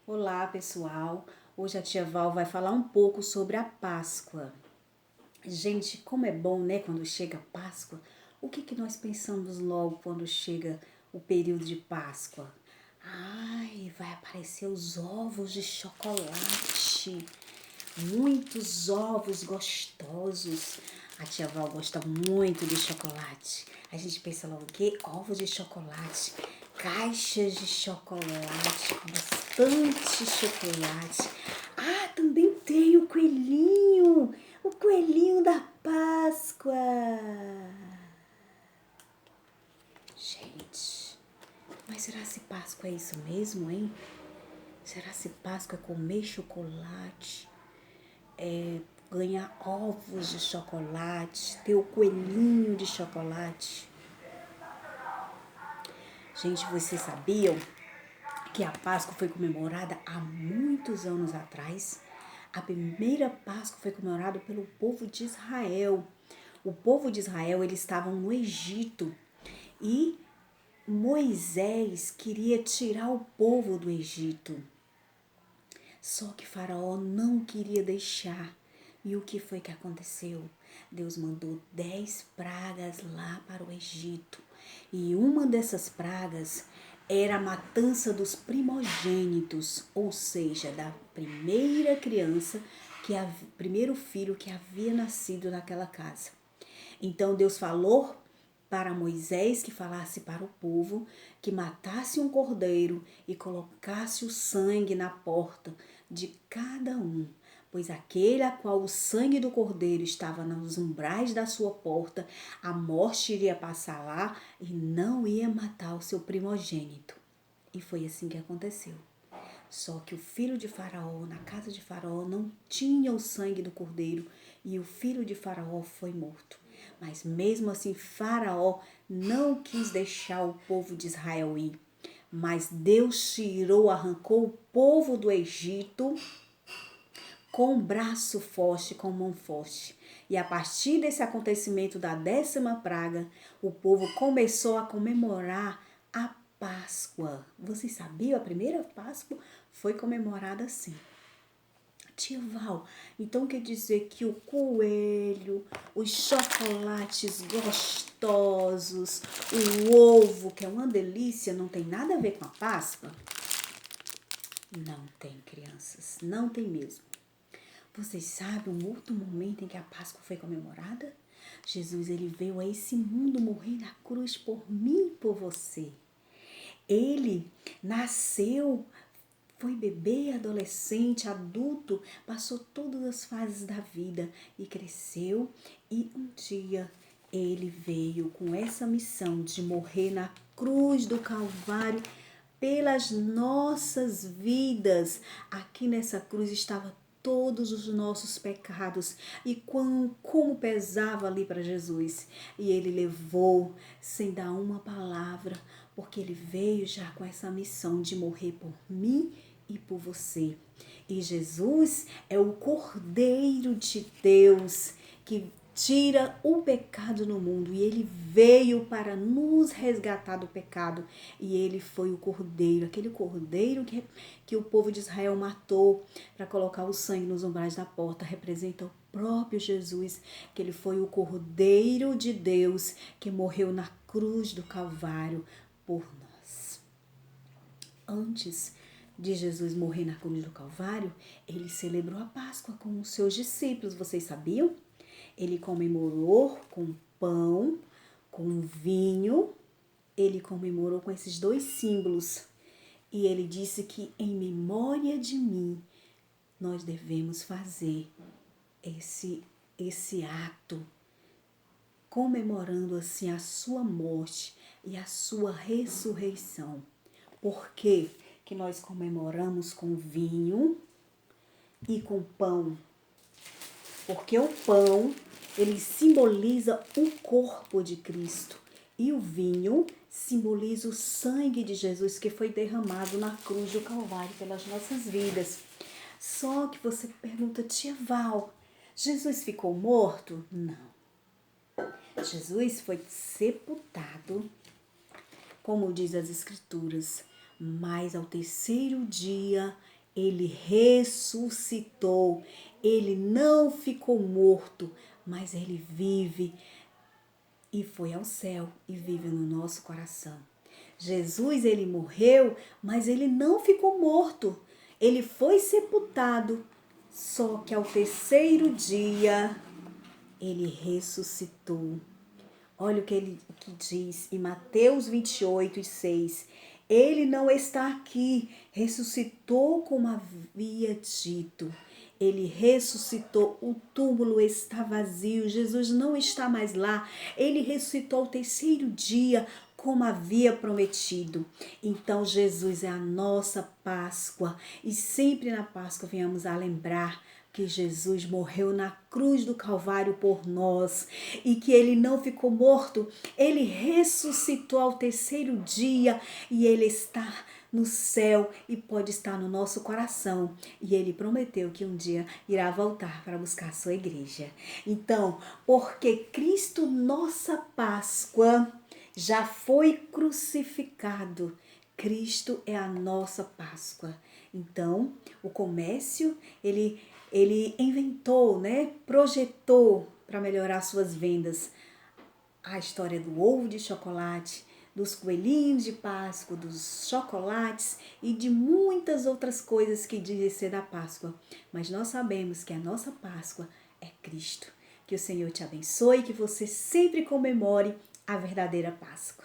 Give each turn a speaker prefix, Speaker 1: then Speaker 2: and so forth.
Speaker 1: Olá, pessoal. Hoje a tia Val vai falar um pouco sobre a Páscoa. Gente, como é bom, né, quando chega a Páscoa. O que nós pensamos logo quando chega o período de Páscoa? Ai, vai aparecer os ovos de chocolate. Muitos ovos gostosos. A tia Val gosta muito de chocolate. A gente pensa logo o quê? Ovos de chocolate, caixas de chocolate, com bastante chocolate. Ah, também tem o coelhinho da Páscoa. Gente, mas será se Páscoa é isso mesmo, hein? Será se Páscoa é comer chocolate? Ganhar ovos de chocolate, ter o coelhinho de chocolate. Gente, vocês sabiam que a Páscoa foi comemorada há muitos anos atrás? A primeira Páscoa foi comemorada pelo povo de Israel. O povo de Israel, eles estavam no Egito e Moisés queria tirar o povo do Egito. Só que Faraó não queria deixar. E o que foi que aconteceu? Deus mandou 10 pragas lá para o Egito. E uma dessas pragas era a matança dos primogênitos, ou seja, da primeira criança, primeiro filho que havia nascido naquela casa. Então Deus falou para Moisés que falasse para o povo que matasse um cordeiro e colocasse o sangue na porta de cada um, pois aquele a qual o sangue do cordeiro estava nos umbrais da sua porta, a morte iria passar lá e não ia matar o seu primogênito. E foi assim que aconteceu. Só que o filho de Faraó, na casa de Faraó, não tinha o sangue do cordeiro e o filho de Faraó foi morto. Mas mesmo assim, Faraó não quis deixar o povo de Israel ir. Mas Deus tirou, arrancou o povo do Egito com um braço forte, com mão forte. E a partir desse acontecimento da 10ª praga, o povo começou a comemorar a Páscoa. Vocês sabiam? A primeira Páscoa foi comemorada assim. Tia Val, então quer dizer que o coelho, os chocolates gostosos, o ovo, que é uma delícia, não tem nada a ver com a Páscoa? Não tem, crianças, não tem mesmo. Vocês sabem um outro momento em que a Páscoa foi comemorada? Jesus, ele veio a esse mundo morrer na cruz por mim e por você. Ele nasceu, foi bebê, adolescente, adulto, passou todas as fases da vida e cresceu. E um dia ele veio com essa missão de morrer na cruz do Calvário pelas nossas vidas. Aqui nessa cruz estava todos os nossos pecados e como pesava ali para Jesus. E ele levou sem dar uma palavra, porque ele veio já com essa missão de morrer por mim e por você. E Jesus é o Cordeiro de Deus que tira o pecado no mundo, e ele veio para nos resgatar do pecado, e ele foi o cordeiro, aquele cordeiro que o povo de Israel matou para colocar o sangue nos umbrais da porta, representa o próprio Jesus, que ele foi o Cordeiro de Deus que morreu na cruz do Calvário por nós. Antes de Jesus morrer na cruz do Calvário, ele celebrou a Páscoa com os seus discípulos, vocês sabiam? Ele comemorou com pão, com vinho, ele comemorou com esses dois símbolos. E ele disse que em memória de mim, nós devemos fazer esse ato, comemorando assim a sua morte e a sua ressurreição. Por que que nós comemoramos com vinho e com pão? Porque o pão, ele simboliza o corpo de Cristo e o vinho simboliza o sangue de Jesus que foi derramado na cruz do Calvário pelas nossas vidas. Só que você pergunta, tia Val, Jesus ficou morto? Não. Jesus foi sepultado, como diz as Escrituras, mas ao terceiro dia Ele ressuscitou. Ele não ficou morto, mas ele vive e foi ao céu e vive no nosso coração. Jesus, ele morreu, mas ele não ficou morto. Ele foi sepultado, só que ao terceiro dia ele ressuscitou. Olha o que ele diz em Mateus 28:6. Ele não está aqui, ressuscitou como havia dito. Ele ressuscitou, o túmulo está vazio, Jesus não está mais lá. Ele ressuscitou ao terceiro dia, como havia prometido. Então Jesus é a nossa Páscoa e sempre na Páscoa venhamos a lembrar que Jesus morreu na cruz do Calvário por nós e que ele não ficou morto, ele ressuscitou ao terceiro dia e ele está no céu e pode estar no nosso coração. E ele prometeu que um dia irá voltar para buscar a sua igreja. Então, porque Cristo, nossa Páscoa, já foi crucificado, Cristo é a nossa Páscoa. Então, o comércio, ele inventou, né? Projetou para melhorar suas vendas a história do ovo de chocolate, dos coelhinhos de Páscoa, dos chocolates e de muitas outras coisas que dizem ser da Páscoa. Mas nós sabemos que a nossa Páscoa é Cristo. Que o Senhor te abençoe e que você sempre comemore a verdadeira Páscoa.